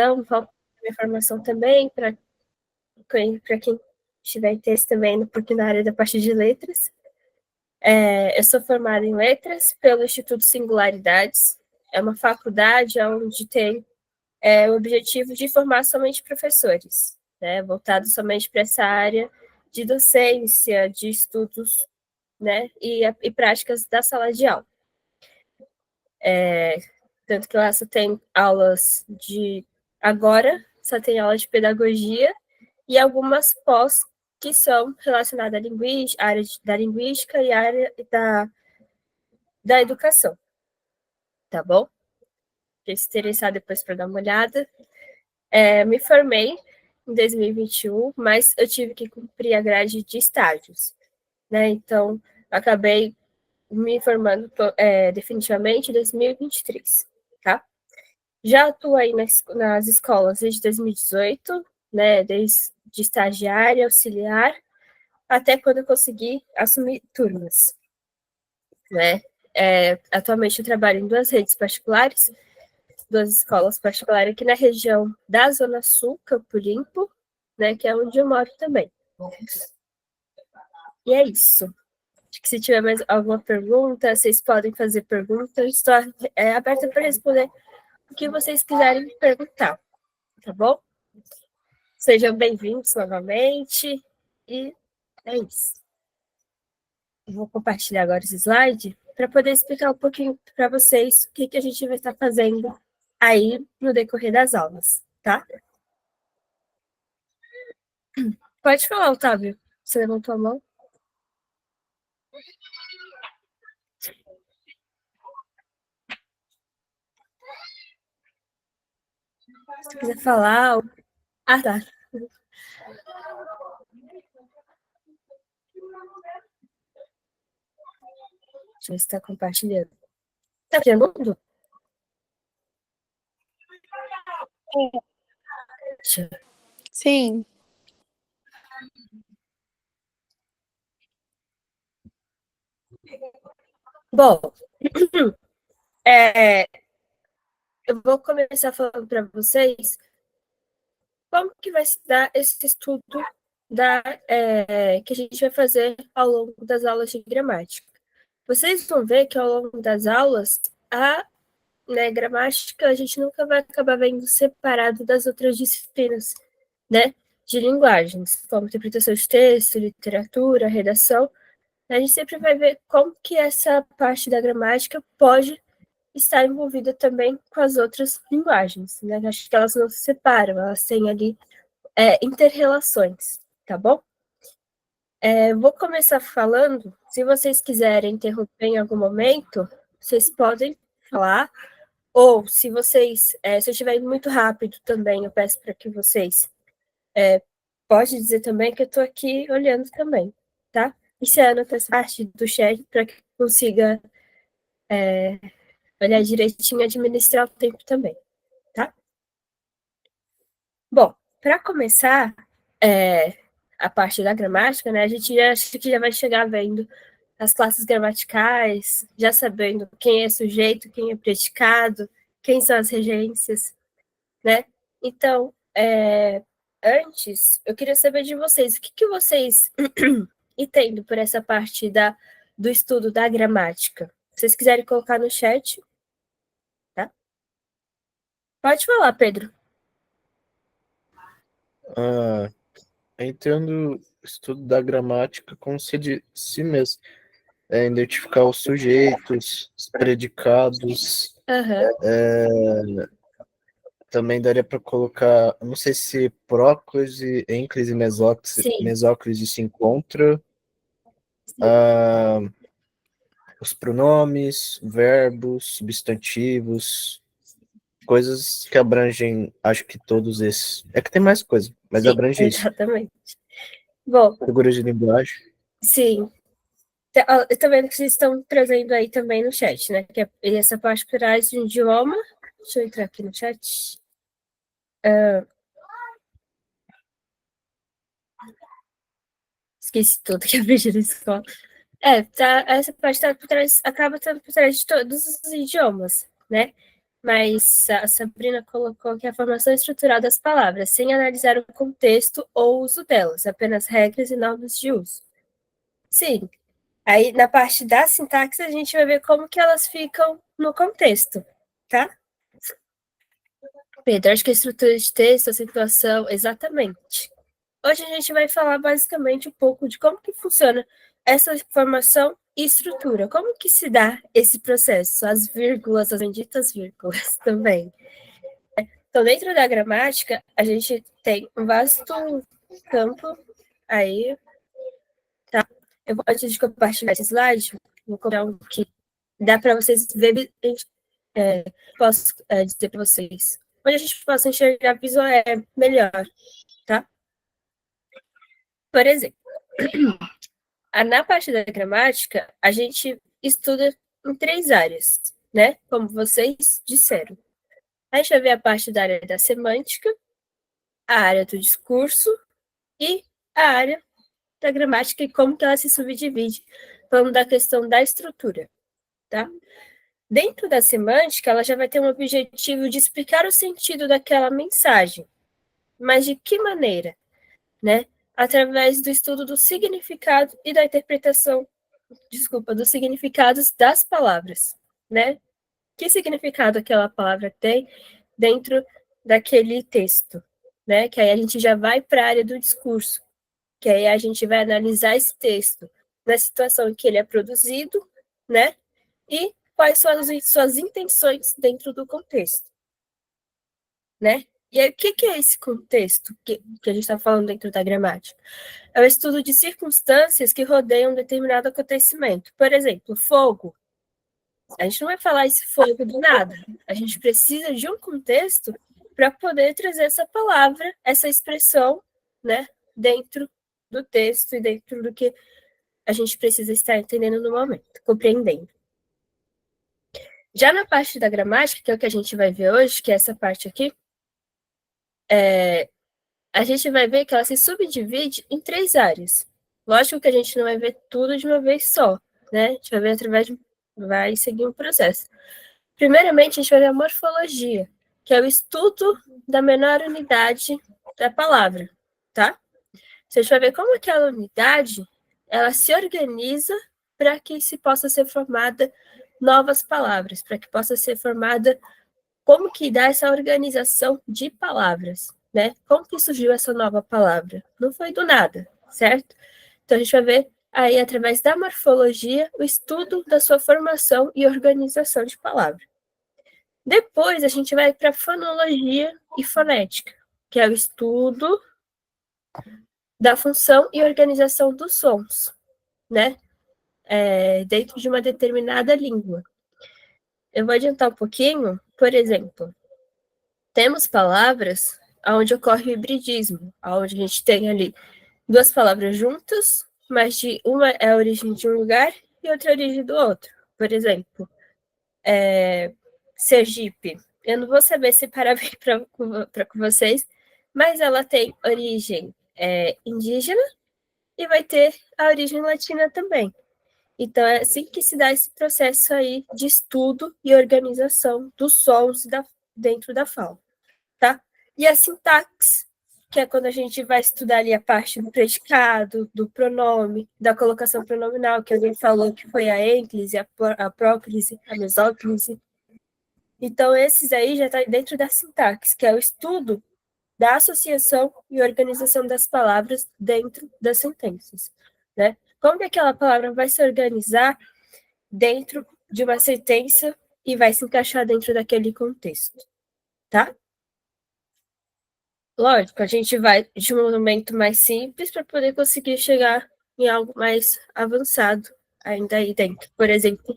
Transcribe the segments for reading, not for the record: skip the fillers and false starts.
Vou dar informação também para quem tiver interesse também um pouquinho na área da parte de letras. Eu sou formada em letras pelo Instituto Singularidades. É uma faculdade onde tem o objetivo de formar somente professores, né, voltado somente para essa área de docência, de estudos, né, e práticas da sala de aula. Tanto que lá só tem aulas de... Agora, só tem aula de pedagogia e algumas pós que são relacionadas à linguística, área da linguística e área da educação. Tá bom? Quem se interessar depois para dar uma olhada. Me formei em 2021, mas eu tive que cumprir a grade de estágios, né? Então, acabei me formando definitivamente em 2023, tá? Já atuo aí nas escolas desde 2018, né? Desde de estagiária, auxiliar, até quando eu consegui assumir turmas, né? Atualmente eu trabalho em 2 redes particulares, 2 escolas particulares aqui na região da Zona Sul, Campo Limpo, né, que é onde eu moro também. E é isso. Acho que se tiver mais alguma pergunta, vocês podem fazer perguntas. Estou aberta para responder o que vocês quiserem perguntar, tá bom? Sejam bem-vindos novamente. E é isso. Eu vou compartilhar agora esse slide para poder explicar um pouquinho para vocês o que a gente vai estar fazendo aí no decorrer das aulas, tá? Pode falar, Otávio. Você levantou a mão? Se quiser falar... Ah, tá. Deixa eu ver se está compartilhando. Está vendo? Sim. Bom, eu vou começar falando para vocês como que vai se dar esse estudo que a gente vai fazer ao longo das aulas de gramática. Vocês vão ver que ao longo das aulas, gramática a gente nunca vai acabar vendo separado das outras disciplinas, né, de linguagens, como interpretação de texto, literatura, redação. A gente sempre vai ver como que essa parte da gramática pode estar envolvida também com as outras linguagens, né? Acho que elas não se separam, elas têm ali inter-relações, tá bom? Vou começar falando, se vocês quiserem interromper em algum momento, vocês podem falar, ou se eu estiver indo muito rápido também, eu peço para que vocês pode dizer também que eu estou aqui olhando também, tá? E se a Ana faz parte do chat para que consiga olhar direitinho e administrar o tempo também, tá? Bom, para começar a parte da gramática, né, a gente acho que já vai chegar vendo as classes gramaticais, já sabendo quem é sujeito, quem é predicado, quem são as regências, né? Então, antes, eu queria saber de vocês, o que vocês entendem por essa parte do estudo da gramática? Se vocês quiserem colocar no chat, tá? Pode falar, Pedro. Entendo o estudo da gramática como se de si mesmo. Identificar os sujeitos, os predicados. Também daria para colocar, não sei se próclise, ênclise e mesóclise se encontra. Os pronomes, verbos, substantivos, coisas que abrangem, acho que todos esses. É que tem mais coisa, mas abrange isso. Exatamente. Bom, figuras de linguagem. Sim. Eu tô vendo que vocês estão trazendo aí também no chat, né? Que é essa parte por trás de um idioma. Deixa eu entrar aqui no chat. Esqueci tudo que aprendi na escola. Essa parte tá por trás, acaba estando por trás de todos os idiomas, né? mas a Sabrina colocou que a formação estrutural das palavras, sem analisar o contexto ou uso delas, apenas regras e normas de uso. Sim. Aí, na parte da sintaxe, a gente vai ver como que elas ficam no contexto, tá? Pedro, acho que a estrutura de texto, a situação, exatamente. Hoje a gente vai falar basicamente um pouco de como que funciona essa formação e estrutura. Como que se dá esse processo? As vírgulas, as benditas vírgulas também. Então, dentro da gramática, a gente tem um vasto campo aí, tá? Antes de compartilhar esse slide, vou colocar um que dá para vocês verem, posso dizer para vocês, onde a gente possa enxergar visual melhor, tá? Por exemplo, na parte da gramática, a gente estuda em 3 áreas, né? Como vocês disseram. A gente vai ver a parte da área da semântica, a área do discurso e a área da gramática e como que ela se subdivide, falando da questão da estrutura, tá? Dentro da semântica, ela já vai ter um objetivo de explicar o sentido daquela mensagem. Mas de que maneira? Né? Através do estudo do significado e da interpretação, dos significados das palavras, né? Que significado aquela palavra tem dentro daquele texto, né? Que aí a gente já vai para a área do discurso, que aí a gente vai analisar esse texto na situação em que ele é produzido, né? E quais são as suas intenções dentro do contexto, né? E aí, o que é esse contexto que a gente está falando dentro da gramática? É o estudo de circunstâncias que rodeiam um determinado acontecimento. Por exemplo, fogo. A gente não vai falar esse fogo do nada. A gente precisa de um contexto para poder trazer essa palavra, essa expressão, né, dentro do texto e dentro do que a gente precisa estar entendendo no momento, compreendendo. Já na parte da gramática, que é o que a gente vai ver hoje, que é essa parte aqui, a gente vai ver que ela se subdivide em 3 áreas. Lógico que a gente não vai ver tudo de uma vez só, né? A gente vai ver através de... vai seguir um processo. Primeiramente, a gente vai ver a morfologia, que é o estudo da menor unidade da palavra, tá? Então, a gente vai ver como aquela unidade, ela se organiza para que se possa ser formada novas palavras, para que possa ser formada como que dá essa organização de palavras, né? Como que surgiu essa nova palavra? Não foi do nada, certo? Então, a gente vai ver aí, através da morfologia, o estudo da sua formação e organização de palavra. Depois, a gente vai para fonologia e fonética, que é o estudo da função e organização dos sons, né? Dentro de uma determinada língua. Eu vou adiantar um pouquinho, por exemplo, temos palavras onde ocorre o hibridismo, onde a gente tem ali 2 palavras juntas, mas uma é a origem de um lugar e outra é a origem do outro. Por exemplo, Sergipe. Eu não vou saber separar bem para vocês, mas ela tem origem indígena e vai ter a origem latina também. Então, é assim que se dá esse processo aí de estudo e organização dos sons dentro da fala, tá? E a sintaxe, que é quando a gente vai estudar ali a parte do predicado, do pronome, da colocação pronominal, que alguém falou que foi a ênclise, a próclise, a mesóclise. Então, esses aí já está dentro da sintaxe, que é o estudo da associação e organização das palavras dentro das sentenças, né? Como que aquela palavra vai se organizar dentro de uma sentença e vai se encaixar dentro daquele contexto, tá? Lógico, a gente vai de um momento mais simples para poder conseguir chegar em algo mais avançado ainda aí dentro. Por exemplo,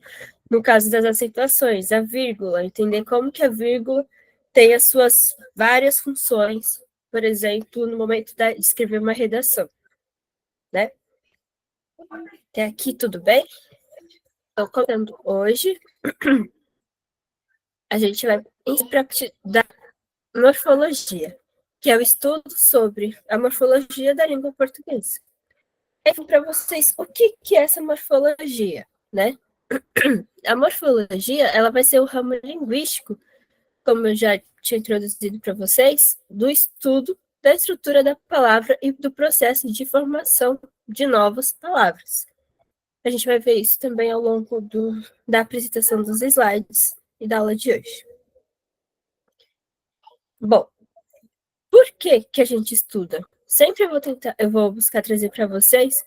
no caso das acentuações, a vírgula, entender como que a vírgula tem as suas várias funções, por exemplo, no momento de escrever uma redação, né? Até aqui tudo bem? Então, contando hoje, a gente vai da morfologia, que é o estudo sobre a morfologia da língua portuguesa. Para vocês, o que é essa morfologia, né? A morfologia, ela vai ser o ramo linguístico como eu já tinha introduzido para vocês, do estudo da estrutura da palavra e do processo de formação de novas palavras. A gente vai ver isso também ao longo da apresentação dos slides e da aula de hoje. Bom, por que a gente estuda? Sempre eu vou buscar trazer para vocês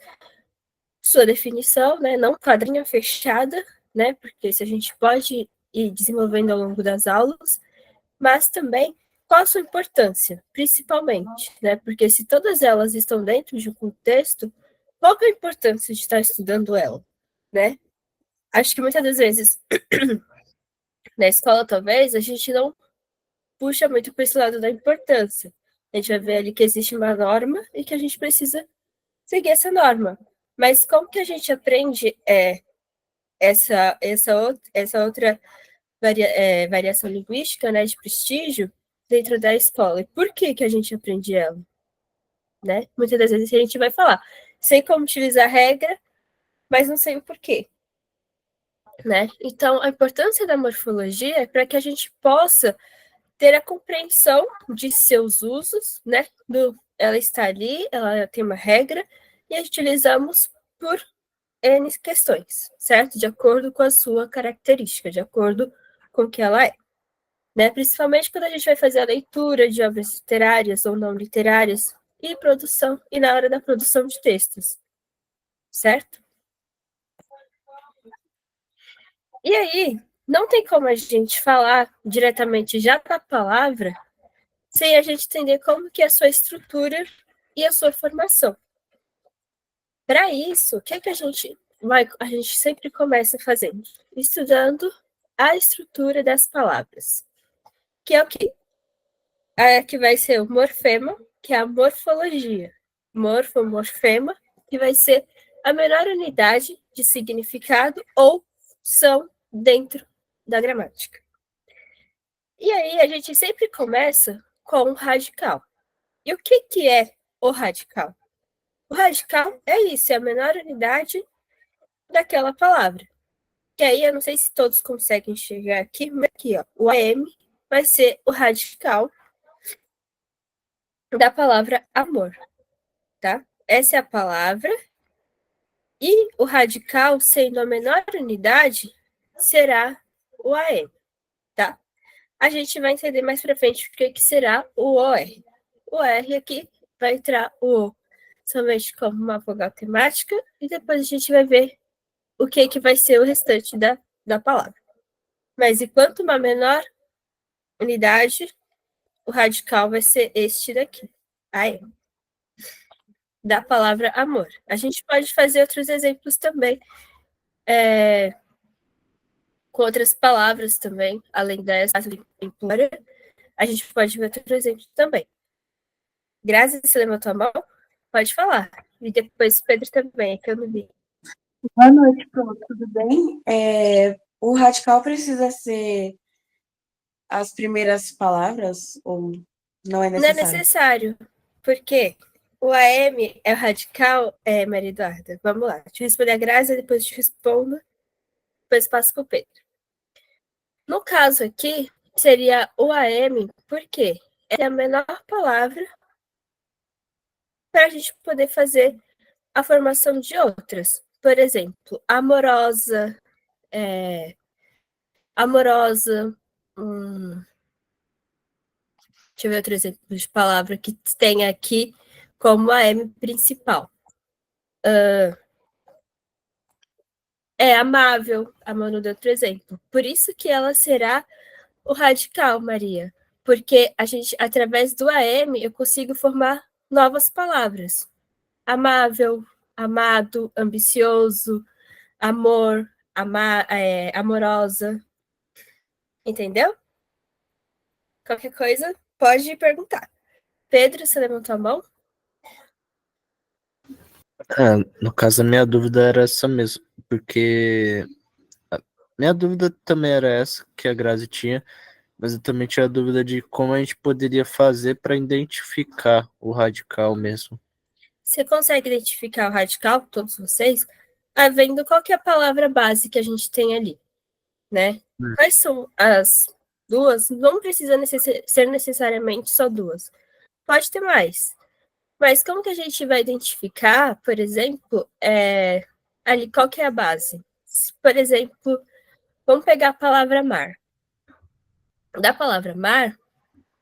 sua definição, né? Não quadrinha fechada, né? Porque isso a gente pode ir desenvolvendo ao longo das aulas, mas também qual a sua importância, principalmente, né? Porque se todas elas estão dentro de um contexto, qual é a importância de estar estudando ela, né? Acho que muitas das vezes na escola, talvez, a gente não puxa muito para esse lado da importância. A gente vai ver ali que existe uma norma e que a gente precisa seguir essa norma. Mas como que a gente aprende essa outra variação linguística, né, de prestígio dentro da escola? E por que a gente aprende ela? Né? Muitas das vezes a gente vai falar, sei como utilizar a regra, mas não sei o porquê. Né? Então, a importância da morfologia é para que a gente possa ter a compreensão de seus usos, né? Ela está ali, ela tem uma regra, e a utilizamos por N questões, certo? De acordo com a sua característica, de acordo com o que ela é. Né? Principalmente quando a gente vai fazer a leitura de obras literárias ou não literárias, e na hora da produção de textos, certo? E aí, não tem como a gente falar diretamente já da palavra sem a gente entender como que é a sua estrutura e a sua formação. Para isso, o que a gente sempre começa fazendo? Estudando a estrutura das palavras, que é o quê? Que vai ser o morfema, que é a morfologia. Morfema, que vai ser a menor unidade de significado ou som dentro da gramática. E aí a gente sempre começa com o radical. E o que é o radical? O radical é isso, é a menor unidade daquela palavra. Que aí eu não sei se todos conseguem enxergar aqui, mas aqui, ó, o AM vai ser o radical da palavra amor, tá? Essa é a palavra. E o radical, sendo a menor unidade, será o AM, tá? A gente vai entender mais para frente o que será o OR. O R aqui vai entrar o O somente como uma vogal temática e depois a gente vai ver o que vai ser o restante da palavra. Mas enquanto uma menor unidade, o radical vai ser este daqui, aí, da palavra amor. A gente pode fazer outros exemplos também, com outras palavras também, além dessa impura, a gente pode ver outro exemplo também. Grazi, você levantou a mão? Pode falar. E depois Pedro também, é que eu não vi. Boa noite, pronto, tudo bem? O radical precisa ser as primeiras palavras ou não é Não é necessário? necessário, porque o AM é o radical, Maria Eduarda. Vamos lá, deixa eu responder a Grazi, depois eu te respondo, depois passo para o Pedro. No caso aqui, seria o AM, porque é a menor palavra para a gente poder fazer a formação de outras. Por exemplo, amorosa, amorosa. Deixa eu ver outro exemplo de palavra que tem aqui como a M principal. Amável, a Manu deu outro exemplo. Por isso que ela será o radical, Maria. Porque a gente, através do AM, eu consigo formar novas palavras. Amável, amado, ambicioso, amor, amorosa. Entendeu? Qualquer coisa, pode perguntar. Pedro, você levantou a mão? No caso, a minha dúvida era essa mesmo, porque minha dúvida também era essa que a Grazi tinha, mas eu também tinha a dúvida de como a gente poderia fazer para identificar o radical mesmo. Você consegue identificar o radical, todos vocês, vendo qual que é a palavra base que a gente tem ali, né? Quais são as duas, não precisa ser necessariamente só duas. Pode ter mais. Mas como que a gente vai identificar, por exemplo, ali qual que é a base? Por exemplo, vamos pegar a palavra mar. Da palavra mar,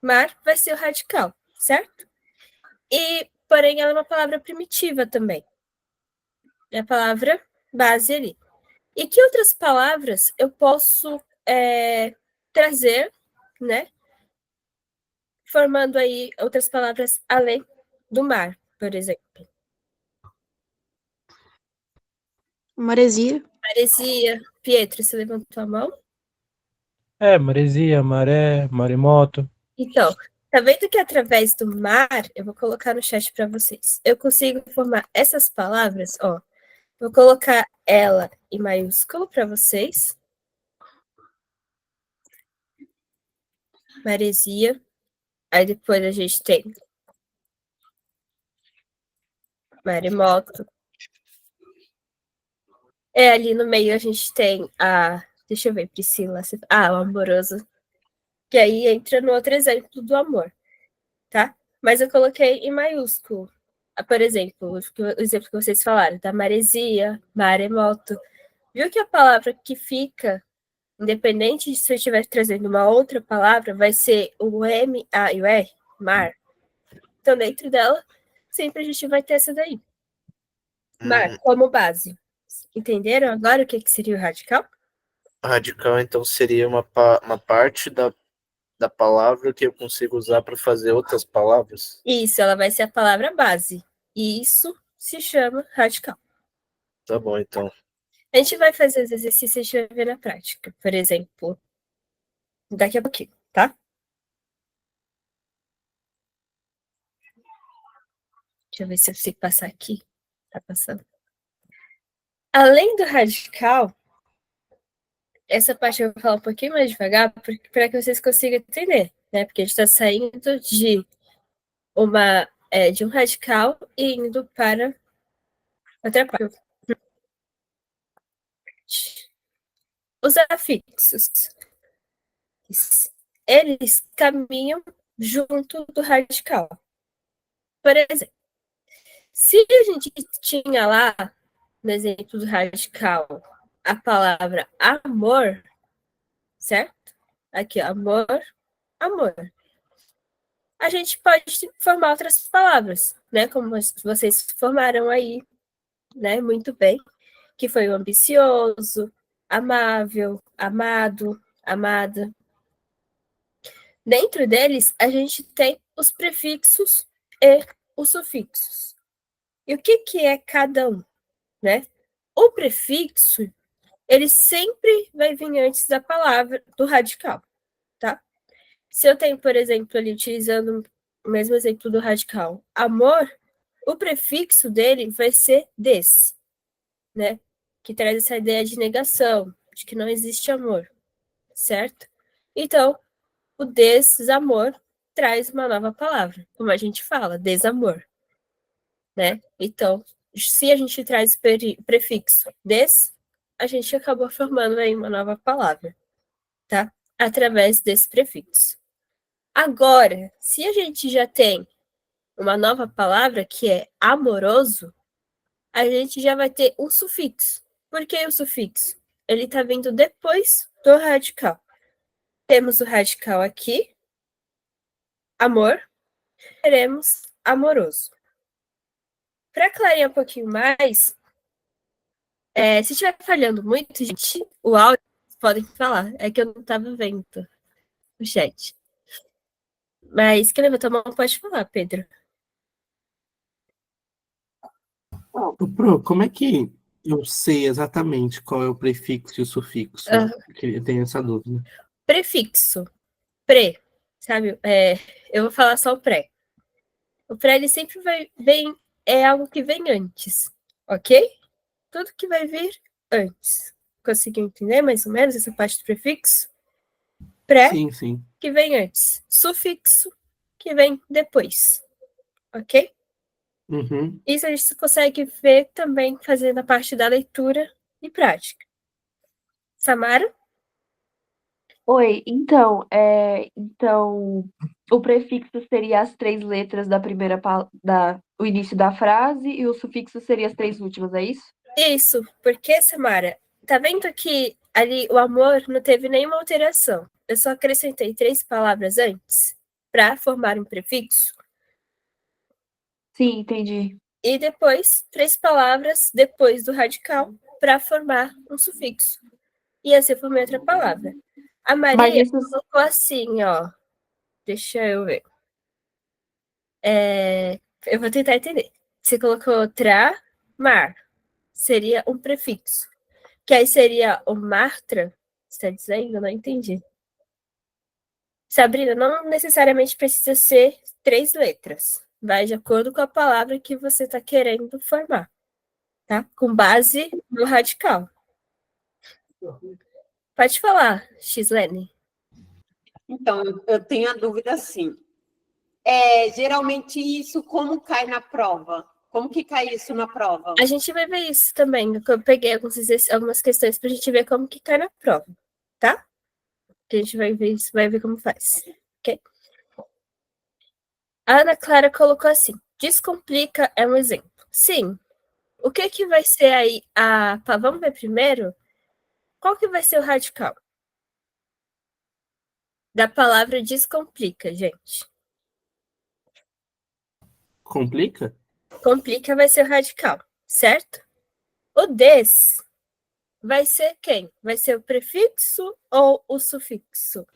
mar vai ser o radical, certo? E, porém, ela é uma palavra primitiva também. É a palavra base ali. E que outras palavras eu posso trazer, né? Formando aí outras palavras além do mar, por exemplo. Maresia. Maresia. Pietro, você levantou a mão? Maresia, maré, maremoto. Então, tá vendo que através do mar, eu vou colocar no chat para vocês, eu consigo formar essas palavras, ó. Vou colocar ela em maiúsculo para vocês. Maresia. Aí depois a gente tem maremoto. Ali no meio a gente tem a... Deixa eu ver, Priscila. O amoroso. Que aí entra no outro exemplo do amor, tá? Mas eu coloquei em maiúsculo. Por exemplo, o exemplo que vocês falaram, da maresia, maremoto. Viu que a palavra que fica, independente de se eu estiver trazendo uma outra palavra, vai ser o M, A e o R, mar. Então, dentro dela, sempre a gente vai ter essa daí. Mar, como base. Entenderam agora o que seria o radical? Radical, então, seria uma parte da palavra que eu consigo usar para fazer outras palavras? Isso, ela vai ser a palavra base. E isso se chama radical. Tá bom, então. A gente vai fazer os exercícios e a gente vai ver na prática. Por exemplo, daqui a pouquinho, tá? Deixa eu ver se eu consigo passar aqui. Tá passando. Além do radical, essa parte eu vou falar um pouquinho mais devagar para que vocês consigam entender, né? Porque a gente está saindo de um radical e indo para outra parte. Os afixos. Eles caminham junto do radical. Por exemplo, se a gente tinha lá, no exemplo do radical, a palavra amor, certo? Aqui, amor, amor. A gente pode formar outras palavras, né? Como vocês formaram aí, né? Muito bem. Que foi o ambicioso, amável, amado, amada. Dentro deles, a gente tem os prefixos e os sufixos. E o que é cada um, né? O prefixo, ele sempre vai vir antes da palavra do radical, tá? Se eu tenho, por exemplo, ali utilizando o mesmo exemplo do radical, amor, o prefixo dele vai ser des, né? Que traz essa ideia de negação, de que não existe amor, certo? Então, o desamor traz uma nova palavra, como a gente fala, desamor, né? Então, se a gente traz o prefixo des, a gente acabou formando aí uma nova palavra, tá? Através desse prefixo. Agora, se a gente já tem uma nova palavra que é amoroso, a gente já vai ter um sufixo. Por que o sufixo? Ele está vindo depois do radical. Temos o radical aqui, amor, teremos amoroso. Para clarear um pouquinho mais, se estiver falhando muito, gente, o áudio, podem falar. É que eu não estava vendo o chat. Mas quem levantou a mão pode falar, Pedro. Pro, como é que eu sei exatamente qual é o prefixo e o sufixo? Eu tenho essa dúvida. Prefixo. Pré, sabe? Eu vou falar só o pré. O pré, ele sempre é algo que vem antes, ok? Tudo que vai vir antes. Conseguiu entender mais ou menos essa parte do prefixo? Pré, Sim. que vem antes. Sufixo, que vem depois. Ok? Uhum. Isso a gente consegue ver também fazendo a parte da leitura e prática. Samara? Oi, então o prefixo seria as 3 letras da o início da frase e o sufixo seria as 3 últimas, é isso? Isso, porque, Samara, tá vendo que ali o amor não teve nenhuma alteração. Eu só acrescentei 3 palavras antes para formar um prefixo Sim, entendi. e depois 3 palavras depois do radical para formar um sufixo. E assim eu formei outra palavra. A Mas Maria isso colocou assim, ó. Deixa eu ver. Eu vou tentar entender. Você colocou mar, seria um prefixo. Que aí seria o martra, você está dizendo? Eu não entendi. Sabrina, não necessariamente precisa ser 3 letras. Vai de acordo com a palavra que você está querendo formar, tá? Com base no radical. Pode falar, Xlene. Então, eu tenho a dúvida assim. Geralmente isso como cai na prova? Como que cai isso na prova? A gente vai ver isso também. Eu peguei algumas questões para a gente ver como que cai na prova, tá? A gente vai ver isso, vai ver como faz. Ok? A Ana Clara colocou assim: descomplica é um exemplo. Sim. O que que vai ser aí vamos ver primeiro? Qual que vai ser o radical da palavra descomplica, gente? Complica? Complica vai ser o radical, certo? O des vai ser quem? Vai ser o prefixo ou o sufixo?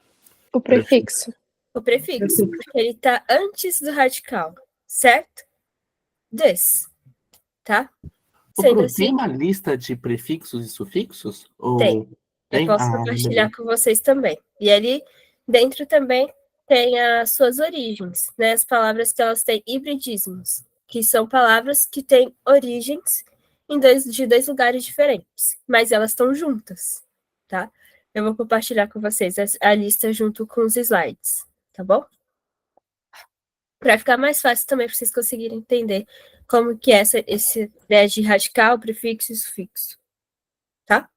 O prefixo. O prefixo, porque ele está antes do radical, certo? Des, tá? Ô, Sendo Bruno, tem assim, uma lista de prefixos e sufixos? tem. Ou Eu tem? posso Ah, compartilhar beleza. com vocês também. E ali dentro também tem as suas origens, né? As palavras que elas têm hibridismos, que são palavras que têm origens de 2 lugares diferentes, mas elas estão juntas, tá? Eu vou compartilhar com vocês a lista junto com os slides, tá bom? Para ficar mais fácil também para vocês conseguirem entender como que é esse ideia de radical, prefixo e sufixo, tá?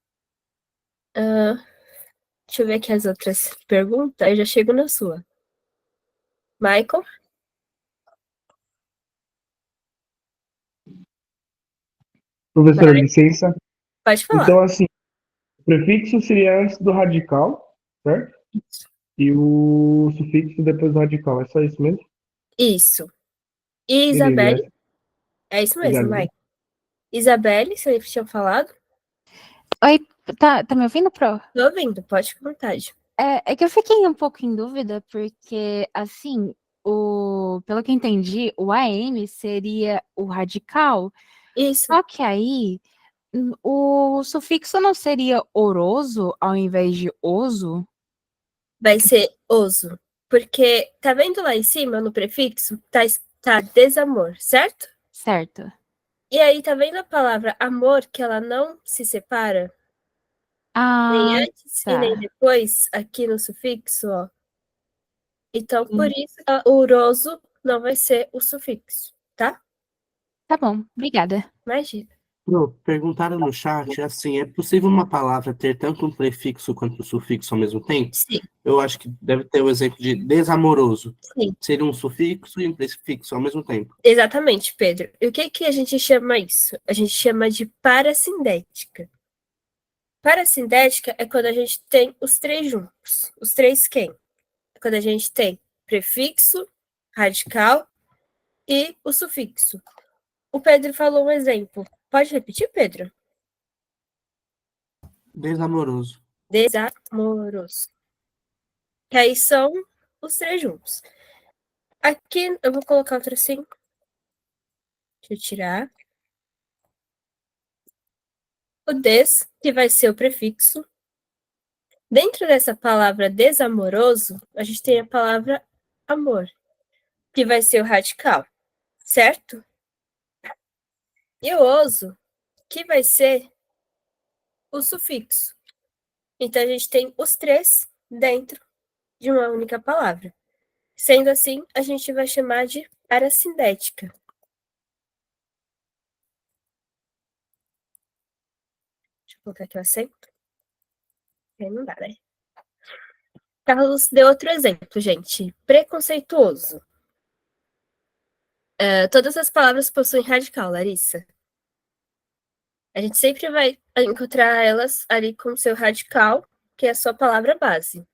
Deixa eu ver aqui as outras perguntas, aí já chego na sua. Michael, Professora, licença. pode falar. Então, assim, o prefixo seria antes do radical, certo? E o sufixo depois do radical. É só isso mesmo? Isso. E Beleza. Isabelle, é isso mesmo, Isabelle. Michael. Isabelle, você tinha falado? Oi, tá me ouvindo, Pro? Tô ouvindo, pode ficar à vontade. É que eu fiquei um pouco em dúvida, porque, assim, pelo que eu entendi, o AM seria o radical, Isso, só que aí o sufixo não seria oroso ao invés de oso? vai ser oso. Porque, tá vendo lá em cima, no prefixo, tá desamor, certo? Certo. E aí, tá vendo a palavra amor, que ela não se separa? Nem Ah, antes e nem tá. depois, aqui no sufixo, ó. Então, por Hum, isso, o uroso não vai ser o sufixo, tá? Tá bom, obrigada. Imagina. Bru, perguntaram no chat, assim, é possível uma palavra ter tanto um prefixo quanto um sufixo ao mesmo tempo? Sim, Eu acho que deve ter o exemplo de desamoroso. sim. Seria um sufixo e um prefixo ao mesmo tempo. Exatamente, Pedro. E o que que a gente chama isso? A gente chama de parasindética. Parasindética é quando a gente tem os 3 juntos. Os 3 quem? É quando a gente tem prefixo, radical e o sufixo. O Pedro falou um exemplo. Pode repetir, Pedro? Desamoroso. Desamoroso. Que aí são os 3 juntos. Aqui eu vou colocar outro assim. Deixa eu tirar. O des, que vai ser o prefixo. Dentro dessa palavra desamoroso, a gente tem a palavra amor, que vai ser o radical, certo? E o oso, que vai ser o sufixo. Então, a gente tem os 3 dentro de uma única palavra. Sendo assim, a gente vai chamar de parasindética. Deixa eu colocar aqui o acento. Aí não dá, né? Carlos deu outro exemplo, gente. Preconceituoso. Todas as palavras possuem radical, Larissa. A gente sempre vai encontrar elas ali com o seu radical, que é a sua palavra base,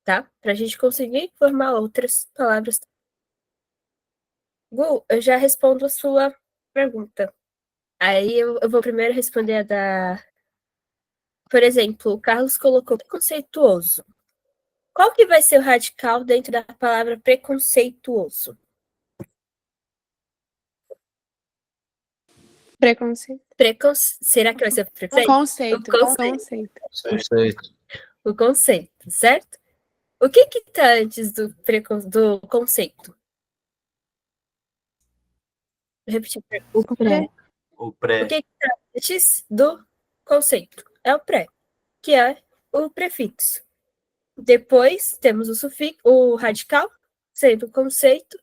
tá? Para a gente conseguir formar outras palavras. Gu, eu já respondo a sua pergunta. Aí eu vou primeiro responder a da... Por exemplo, o Carlos colocou preconceituoso. Qual que vai ser o radical dentro da palavra preconceituoso? Preconceito. Será que vai ser preconceito? Conceito. Conceito. O conceito, certo? O que está antes do conceito? Vou repetir. O pré. O pré. O que está antes do conceito? É o pré, que é o prefixo. Depois temos o sufixo, o radical, sendo o conceito,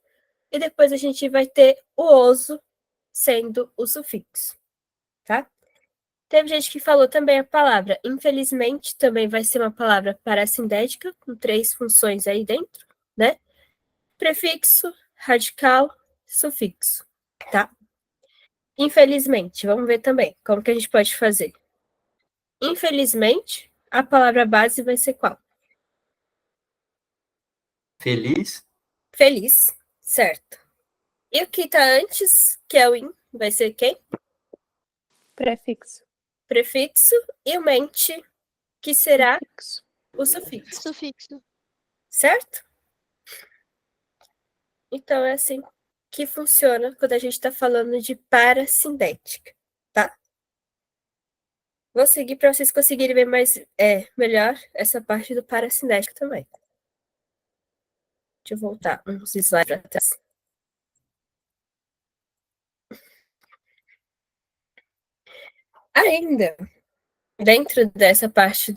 e depois a gente vai ter o oso, sendo o sufixo, tá? Teve gente que falou também a palavra infelizmente, também vai ser uma palavra parassindética, com 3 funções aí dentro, né? Prefixo, radical, sufixo, tá? Infelizmente, vamos ver também como que a gente pode fazer. Infelizmente, a palavra base vai ser qual? Feliz. Feliz, certo. E o que está antes, que é o in, vai ser quem? Prefixo. Prefixo. E o mente, que será o sufixo. Sufixo. Certo? Então, é assim que funciona quando a gente está falando de parassindética, tá? Vou seguir para vocês conseguirem ver melhor essa parte do parassindético também. Deixa eu voltar uns slides para trás. Ainda, dentro dessa parte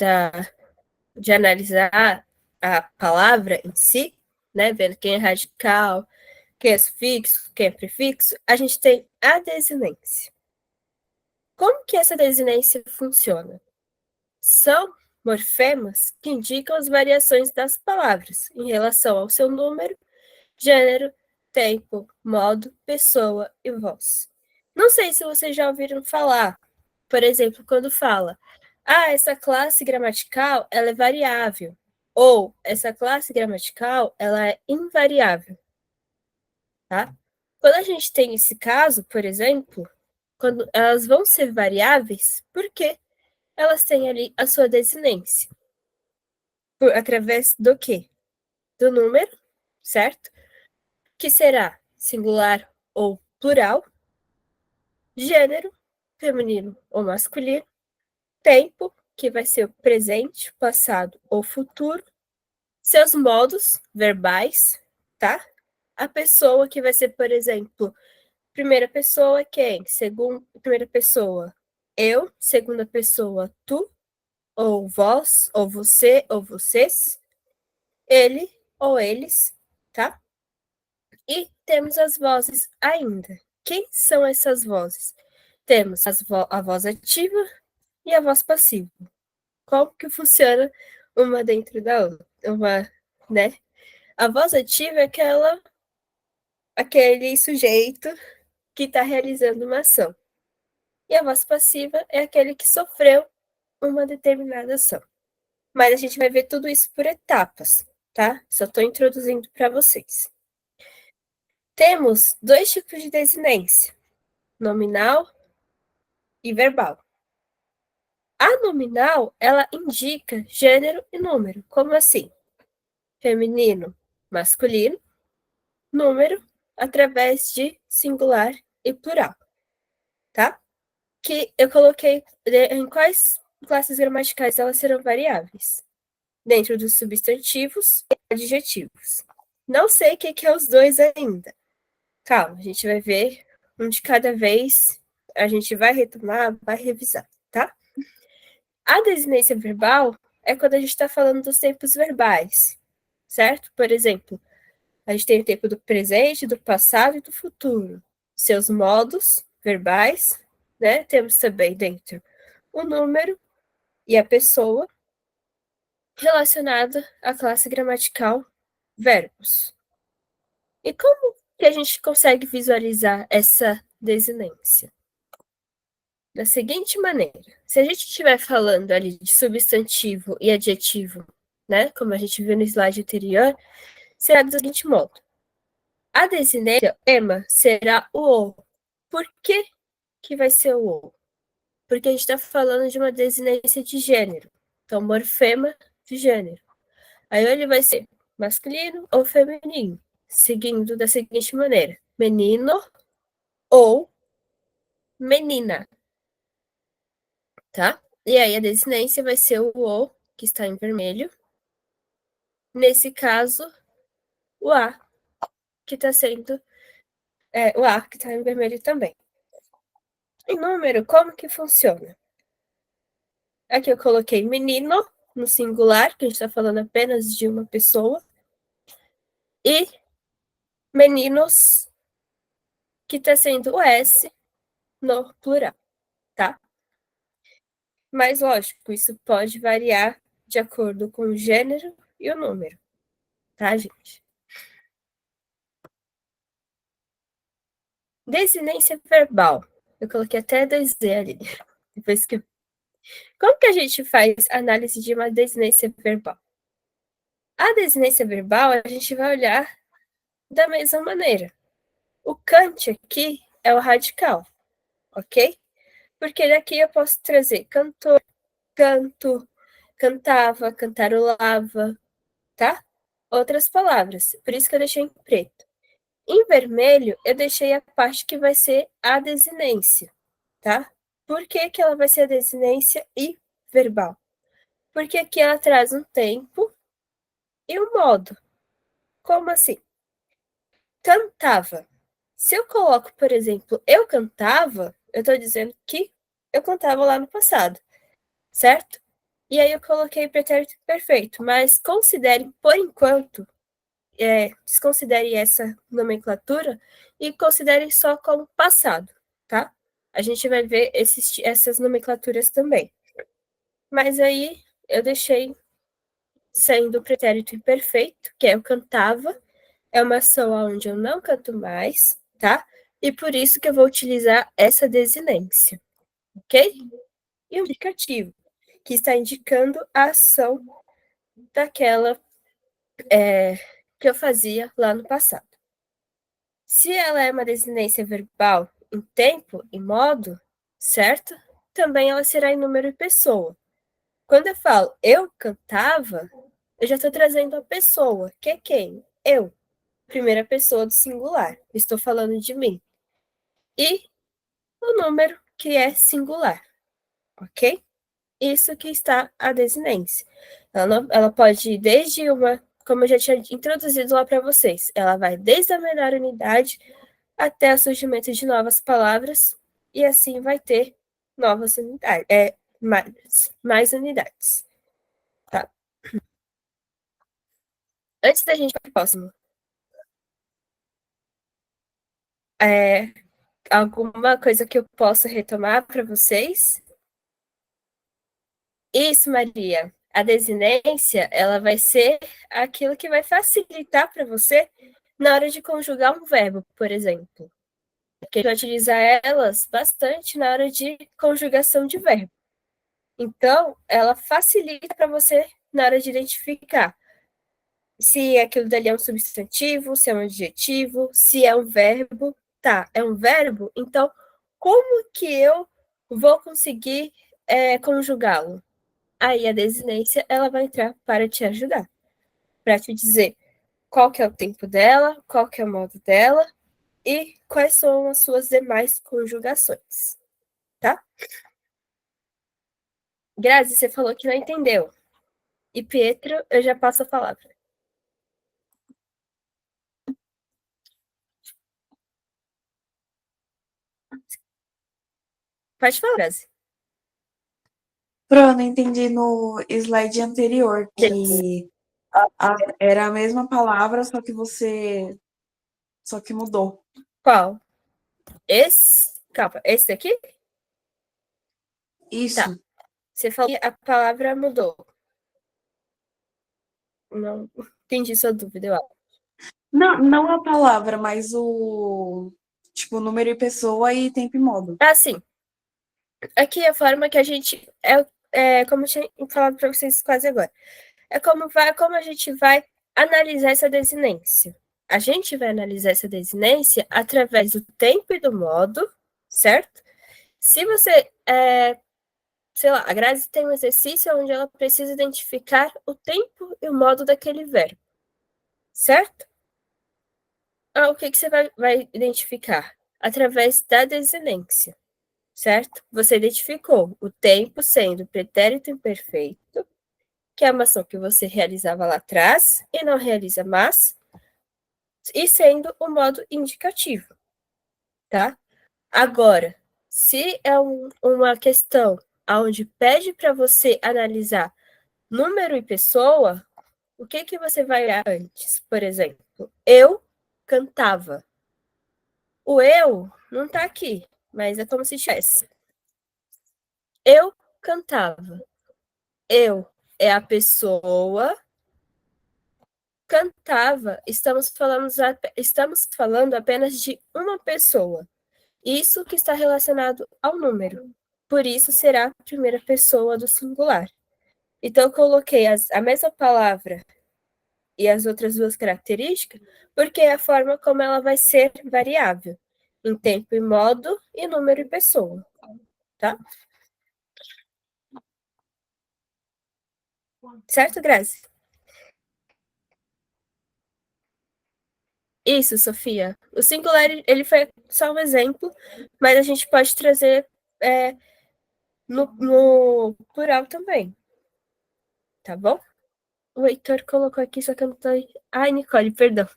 de analisar a palavra em si, né, vendo quem é radical, quem é sufixo, quem é prefixo, a gente tem a desinência. Como que essa desinência funciona? São morfemas que indicam as variações das palavras em relação ao seu número, gênero, tempo, modo, pessoa e voz. Não sei se vocês já ouviram falar, por exemplo, quando fala, essa classe gramatical ela é variável, ou essa classe gramatical ela é invariável, tá? Quando a gente tem esse caso, por exemplo, quando elas vão ser variáveis, por quê? Elas têm ali a sua desinência. Através do quê? Do número, certo? Que será singular ou plural, gênero, feminino ou masculino, tempo, que vai ser o presente, passado ou futuro, seus modos verbais, tá? A pessoa, que vai ser, por exemplo, primeira pessoa, quem? Primeira pessoa, eu. Segunda pessoa, tu. Ou vós, ou você, ou vocês, ele ou eles, tá? E temos as vozes ainda. Quem são essas vozes? Temos a voz ativa e a voz passiva. Como que funciona uma dentro da outra? Né? A voz ativa é aquele sujeito que está realizando uma ação. E a voz passiva é aquele que sofreu uma determinada ação. Mas a gente vai ver tudo isso por etapas, tá? Só estou introduzindo para vocês. Temos 2 tipos de desinência, nominal e verbal. A nominal, ela indica gênero e número. Como assim? Feminino, masculino, número, através de singular e plural, tá? Que eu coloquei em quais classes gramaticais elas serão variáveis. Dentro dos substantivos e adjetivos. Não sei o que é os dois ainda. Calma, a gente vai ver um de cada vez. A gente vai retomar, vai revisar, tá? A desinência verbal é quando a gente está falando dos tempos verbais, certo? Por exemplo, a gente tem o tempo do presente, do passado e do futuro. Seus modos verbais, né? Temos também dentro o número e a pessoa. relacionado à classe gramatical verbos. E como que a gente consegue visualizar essa desinência? Da seguinte maneira, se a gente estiver falando ali de substantivo e adjetivo, né, como a gente viu no slide anterior, será do seguinte modo. A desinência, ema, será o O. Por que que vai ser o O? Porque a gente está falando de uma desinência de gênero. Então, morfema de gênero. Aí ele vai ser masculino ou feminino, seguindo da seguinte maneira. Menino ou menina. Tá? E aí a desinência vai ser o que está em vermelho. Nesse caso, o A, que está sendo... o A, que está em vermelho também. Em número, como que funciona? Aqui eu coloquei menino no singular, que a gente está falando apenas de uma pessoa. E meninos, que está sendo o S no plural, tá? Mas, lógico, isso pode variar de acordo com o gênero e o número, tá, gente? Desinência verbal. Eu coloquei até 2Z ali. Depois que... Como que a gente faz análise de uma desinência verbal? A desinência verbal, a gente vai olhar da mesma maneira. O Kant aqui é o radical, ok? Porque daqui eu posso trazer cantor, canto, cantava, cantarolava, tá? Outras palavras. Por isso que eu deixei em preto. Em vermelho, eu deixei a parte que vai ser a desinência, tá? Por que que ela vai ser a desinência e verbal? Porque aqui ela traz um tempo e um modo. Como assim? Cantava. Se eu coloco, por exemplo, eu cantava, eu estou dizendo que eu cantava lá no passado, certo? E aí eu coloquei pretérito perfeito, mas considere, por enquanto, desconsidere essa nomenclatura e considere só como passado, tá? A gente vai ver essas nomenclaturas também. Mas aí eu deixei sendo o pretérito imperfeito, que é eu cantava, é uma ação onde eu não canto mais, tá? E por isso que eu vou utilizar essa desinência, ok? E o indicativo, que está indicando a ação daquela que eu fazia lá no passado. Se ela é uma desinência verbal em tempo e modo, certo? Também ela será em número e pessoa. Quando eu falo eu cantava, eu já estou trazendo a pessoa, que é quem? Eu. Primeira pessoa do singular. Estou falando de mim. E o número, que é singular. Ok? Isso que está a desinência. Ela pode ir desde uma, como eu já tinha introduzido lá para vocês, ela vai desde a menor unidade até o surgimento de novas palavras, e assim vai ter novas unidades, mais unidades. Tá? Antes da gente ir para o próximo, alguma coisa que eu possa retomar para vocês? Isso, Maria. A desinência, ela vai ser aquilo que vai facilitar para você na hora de conjugar um verbo, por exemplo. Porque a gente vai utilizar elas bastante na hora de conjugação de verbo. Então, ela facilita para você na hora de identificar se aquilo dali é um substantivo, se é um adjetivo, se é um verbo. Tá, é um verbo? Então, como que eu vou conseguir conjugá-lo? Aí a desinência ela vai entrar para te ajudar, para te dizer qual que é o tempo dela, qual que é o modo dela e quais são as suas demais conjugações, tá? Grazi, você falou que não entendeu. E Pietro, eu já passo a palavra. Pode falar, Grazi. Pro, não entendi no slide anterior que era a mesma palavra, só que mudou. Qual? Esse? Calma, esse daqui? Isso. Tá. Você falou que a palavra mudou. Não entendi sua dúvida, eu acho. Não a palavra, mas o tipo número e pessoa e tempo e modo. Ah, sim. Aqui a forma que a gente como eu tinha falado para vocês quase agora. É como a gente vai analisar essa desinência. A gente vai analisar essa desinência através do tempo e do modo, certo? Se você, sei lá, a Grazi tem um exercício onde ela precisa identificar o tempo e o modo daquele verbo, certo? O que você vai identificar? Através da desinência, certo? Você identificou o tempo sendo pretérito imperfeito, que é uma ação que você realizava lá atrás e não realiza mais, e sendo o modo indicativo, tá? Agora, se é uma questão onde pede para você analisar número e pessoa, o que você vai olhar antes? Por exemplo, eu cantava. O eu não está aqui, mas é como se tivesse. Eu cantava. Eu é a pessoa. Cantava, estamos falando apenas de uma pessoa. Isso que está relacionado ao número. Por isso será a primeira pessoa do singular. Então, eu coloquei a mesma palavra e as outras duas características, porque é a forma como ela vai ser variável, em tempo e modo, e número e pessoa. Tá? Certo, Grazi? Isso, Sofia. O singular, ele foi só um exemplo, mas a gente pode trazer no plural também. Tá bom? O Heitor colocou aqui, só que eu não tô... Ai, Nicole, perdão.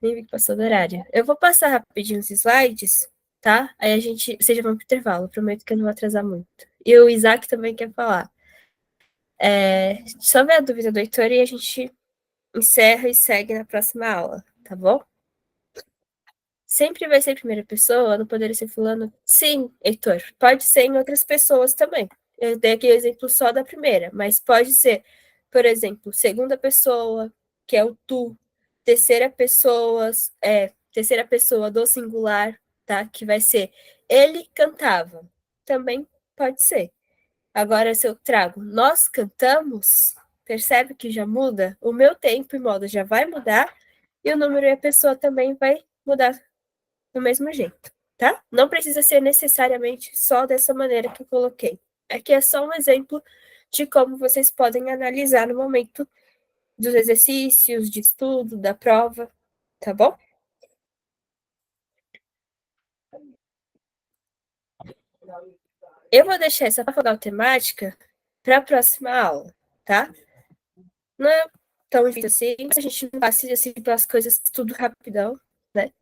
Nem vi que passou do horário. Eu vou passar rapidinho os slides, tá? Aí vocês já vão pro intervalo. Prometo que eu não vou atrasar muito. E o Isaac também quer falar. Só ver a dúvida do Heitor e a gente encerra e segue na próxima aula, tá bom? Sempre vai ser primeira pessoa, não poderia ser fulano? Sim, Heitor, pode ser em outras pessoas também. Eu dei aqui o exemplo só da primeira, mas pode ser, por exemplo, segunda pessoa, que é o tu, terceira pessoa do singular, tá? Que vai ser ele cantava. Também pode ser. Agora, se eu trago nós cantamos, percebe que já muda? O meu tempo e modo já vai mudar e o número e a pessoa também vai mudar do mesmo jeito, tá? Não precisa ser necessariamente só dessa maneira que eu coloquei. Aqui é só um exemplo de como vocês podem analisar no momento dos exercícios, de estudo, da prova, tá bom? Eu vou deixar essa temática para a próxima aula, tá? Não é tão difícil assim, a gente não passa assim pelas coisas tudo rapidão, né?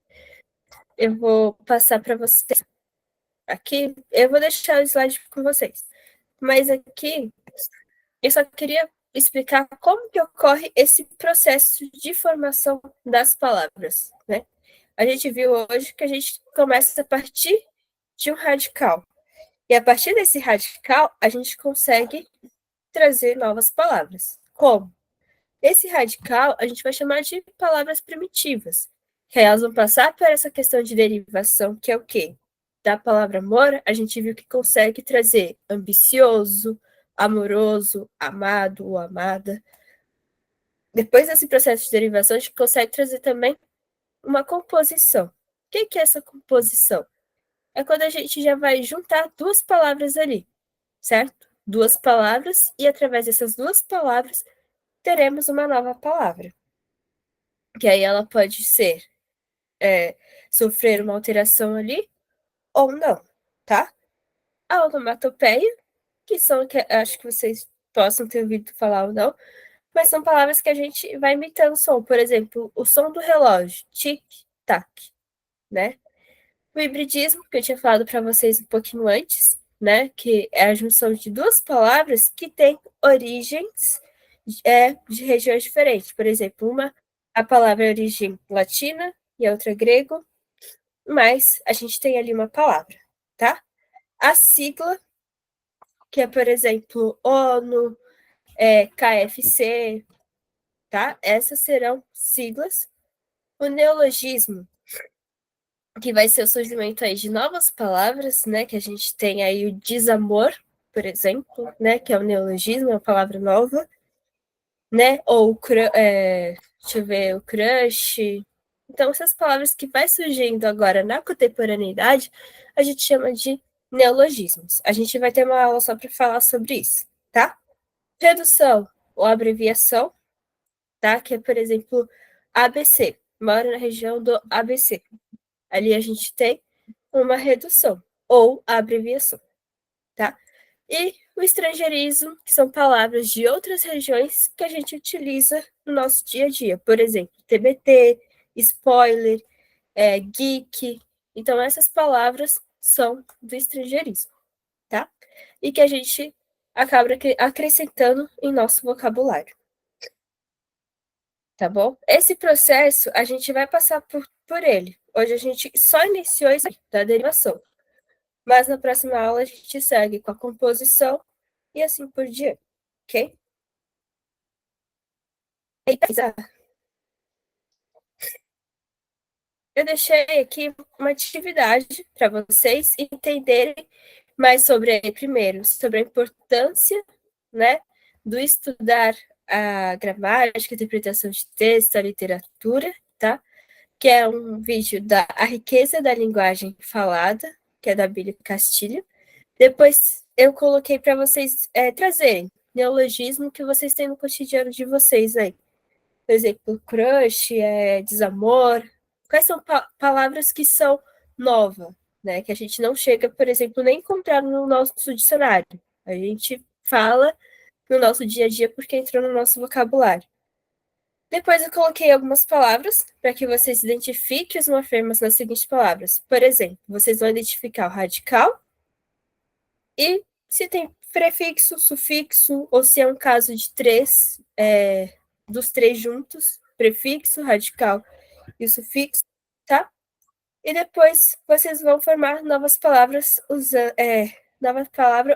Eu vou passar para vocês aqui, eu vou deixar o slide com vocês. Mas aqui, eu só queria explicar como que ocorre esse processo de formação das palavras, né? A gente viu hoje que a gente começa a partir de um radical. E a partir desse radical, a gente consegue trazer novas palavras. Como? Esse radical, a gente vai chamar de palavras primitivas, que aí elas vão passar por essa questão de derivação, que é o quê? Da palavra amor, a gente viu que consegue trazer ambicioso, amoroso, amado ou amada. Depois desse processo de derivação, a gente consegue trazer também uma composição. O que é essa composição? É quando a gente já vai juntar duas palavras ali, certo? Duas palavras, e através dessas duas palavras, teremos uma nova palavra. Que aí ela pode ser sofrer uma alteração ali, ou não, tá? A onomatopeia, que são, que acho que vocês possam ter ouvido falar ou não, mas são palavras que a gente vai imitando o som. Por exemplo, o som do relógio, tic-tac, né? O hibridismo, que eu tinha falado para vocês um pouquinho antes, né? Que é a junção de duas palavras que têm origens de regiões diferentes. Por exemplo, a palavra é origem latina e a outra grego, mas a gente tem ali uma palavra, tá? A sigla, que é, por exemplo, ONU, KFC, tá? Essas serão siglas. O neologismo, que vai ser o surgimento aí de novas palavras, né? Que a gente tem aí o desamor, por exemplo, né? Que é o neologismo, é uma palavra nova, né? Ou, deixa eu ver, o crush. Então, essas palavras que vai surgindo agora na contemporaneidade, a gente chama de neologismos. A gente vai ter uma aula só para falar sobre isso, tá? Redução ou abreviação, tá? Que é, por exemplo, ABC. Moro na região do ABC. Ali a gente tem uma redução ou abreviação, tá? E o estrangeirismo, que são palavras de outras regiões que a gente utiliza no nosso dia a dia. Por exemplo, TBT, spoiler, geek. Então, essas palavras são do estrangeirismo, tá? E que a gente acaba acrescentando em nosso vocabulário. Tá bom? Esse processo, a gente vai passar por ele. Hoje a gente só iniciou isso da derivação. Mas na próxima aula a gente segue com a composição e assim por diante, ok? Eu deixei aqui uma atividade para vocês entenderem mais sobre, primeiro, sobre a importância, né, do estudar a gramática, a interpretação de texto, a literatura, tá? Que é um vídeo da A Riqueza da Linguagem Falada, que é da Bíblia Castilho. Depois eu coloquei para vocês trazerem neologismo que vocês têm no cotidiano de vocês aí. Por exemplo, crush, desamor. Quais são palavras que são novas, né? Que a gente não chega, por exemplo, nem encontrar no nosso dicionário. A gente fala no nosso dia a dia porque entrou no nosso vocabulário. Depois eu coloquei algumas palavras para que vocês identifiquem os morfemas nas seguintes palavras. Por exemplo, vocês vão identificar o radical e se tem prefixo, sufixo, ou se é um caso de três, dos três juntos, prefixo, radical e o sufixo, tá? E depois vocês vão formar novas palavras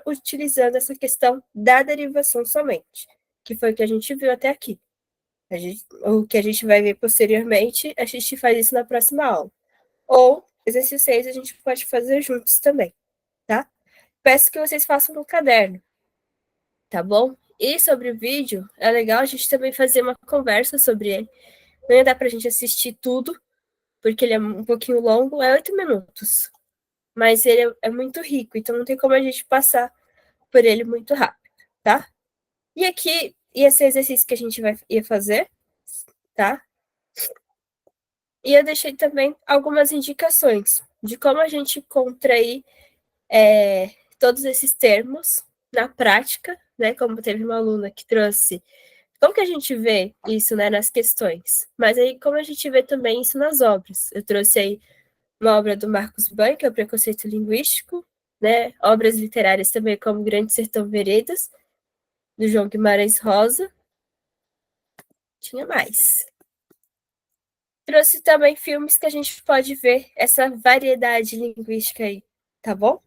utilizando essa questão da derivação somente, que foi o que a gente viu até aqui. O que a gente vai ver posteriormente, a gente faz isso na próxima aula. Ou, exercício 6, a gente pode fazer juntos também, tá? Peço que vocês façam no caderno, tá bom? E sobre o vídeo, é legal a gente também fazer uma conversa sobre ele. Não ia dar pra gente assistir tudo, porque ele é um pouquinho longo, é 8 minutos. Mas ele é muito rico, então não tem como a gente passar por ele muito rápido, tá? E aqui, esse exercício que a gente ia fazer, tá? E eu deixei também algumas indicações de como a gente encontra aí todos esses termos na prática, né? Como teve uma aluna que trouxe. Como que a gente vê isso, né, nas questões? Mas aí, como a gente vê também isso nas obras? Eu trouxe aí uma obra do Marcos Banho, que é o Preconceito Linguístico, né? Obras literárias também, como Grande Sertão Veredas, do João Guimarães Rosa. Tinha mais. Trouxe também filmes que a gente pode ver essa variedade linguística aí, tá bom?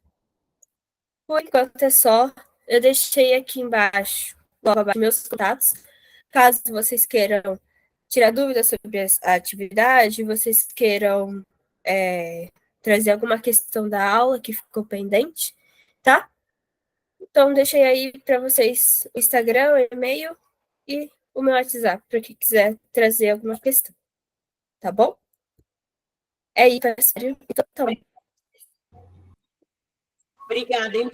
Por enquanto é só. Eu deixei aqui embaixo, logo abaixo, meus contatos. Caso vocês queiram tirar dúvidas sobre a atividade, vocês queiram trazer alguma questão da aula que ficou pendente, tá? Então, deixei aí para vocês o Instagram, o e-mail e o meu WhatsApp, para quem quiser trazer alguma questão. Tá bom? É isso, pessoal. Então, Obrigada, hein,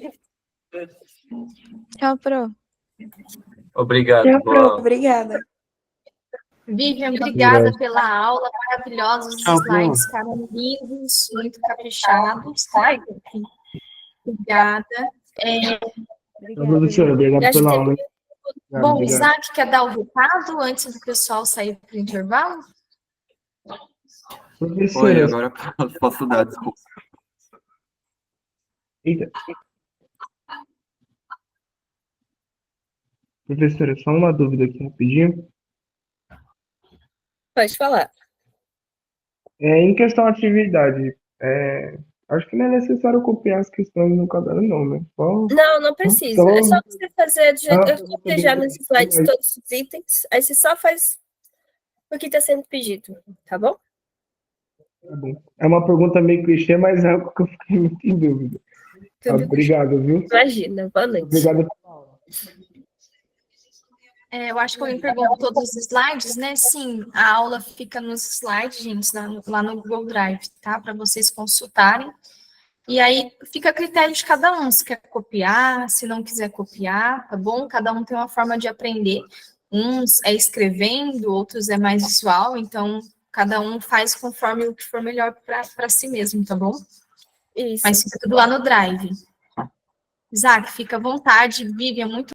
professora? Tchau, Pro. Obrigado. Tchau, Pro. Obrigada. Vivian, obrigada pela aula, maravilhosos Tchau, slides, ficaram lindos, muito caprichados, tá? Obrigada. Professora, obrigado pela aula. Bom, Obrigado. Isaac, quer dar o recado antes do pessoal sair para o intervalo? Oi, Professora, agora posso dar, desculpa. eita. Professora, só uma dúvida aqui rapidinho. pode falar. Em questão de atividade, acho que não é necessário copiar as questões no caderno, não, né? Não precisa. É só você fazer do jeito. Eu coloquei já nos slides mas- todos os itens. Aí você só faz o que está sendo pedido, tá bom? Tá bom. É uma pergunta meio clichê, mas é algo que eu fiquei muito em dúvida. Tudo Obrigado, viu? Imagina, boa noite. Obrigado. Eu acho que alguém perguntou todos os slides, né? Sim, a aula fica nos slides, gente, lá no Google Drive, tá? Para vocês consultarem. E aí fica a critério de cada um, se quer copiar, se não quiser copiar, tá bom? Cada um tem uma forma de aprender. Uns é escrevendo, outros é mais visual, então cada um faz conforme o que for melhor para si mesmo, tá bom? Isso. Mas fica tudo lá no Drive. Isaac, fica à vontade, Vivian, muito